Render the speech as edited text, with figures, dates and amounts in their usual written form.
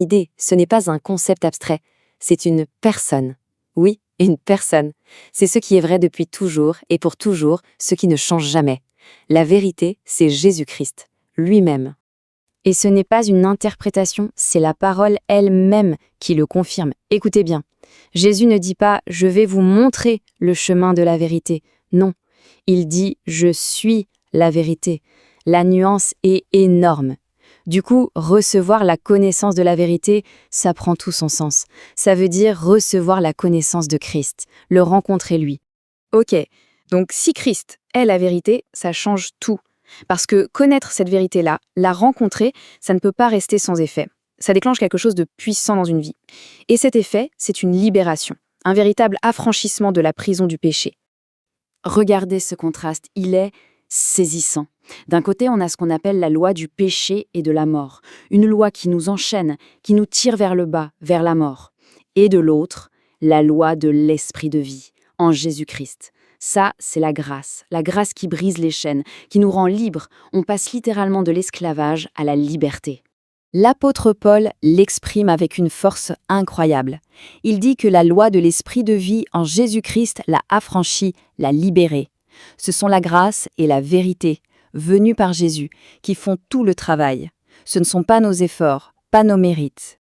L'idée, ce n'est pas un concept abstrait, c'est une personne. Oui, une personne. C'est ce qui est vrai depuis toujours et pour toujours, ce qui ne change jamais. La vérité, c'est Jésus-Christ, lui-même. Et ce n'est pas une interprétation, c'est la parole elle-même qui le confirme. Écoutez bien, Jésus ne dit pas « je vais vous montrer le chemin de la vérité ». Non, il dit « je suis la vérité ». La nuance est énorme. Du coup, recevoir la connaissance de la vérité, ça prend tout son sens. Ça veut dire recevoir la connaissance de Christ, le rencontrer lui. Ok, donc si Christ est la vérité, ça change tout. Parce que connaître cette vérité-là, la rencontrer, ça ne peut pas rester sans effet. Ça déclenche quelque chose de puissant dans une vie. Et cet effet, c'est une libération, un véritable affranchissement de la prison du péché. Regardez ce contraste, il est saisissant. D'un côté, on a ce qu'on appelle la loi du péché et de la mort, une loi qui nous enchaîne, qui nous tire vers le bas, vers la mort. Et de l'autre, la loi de l'esprit de vie, en Jésus-Christ. Ça, c'est la grâce qui brise les chaînes, qui nous rend libres. On passe littéralement de l'esclavage à la liberté. L'apôtre Paul l'exprime avec une force incroyable. Il dit que la loi de l'esprit de vie en Jésus-Christ l'a affranchi, l'a libéré. Ce sont la grâce et la vérité, venues par Jésus, qui font tout le travail. Ce ne sont pas nos efforts, pas nos mérites.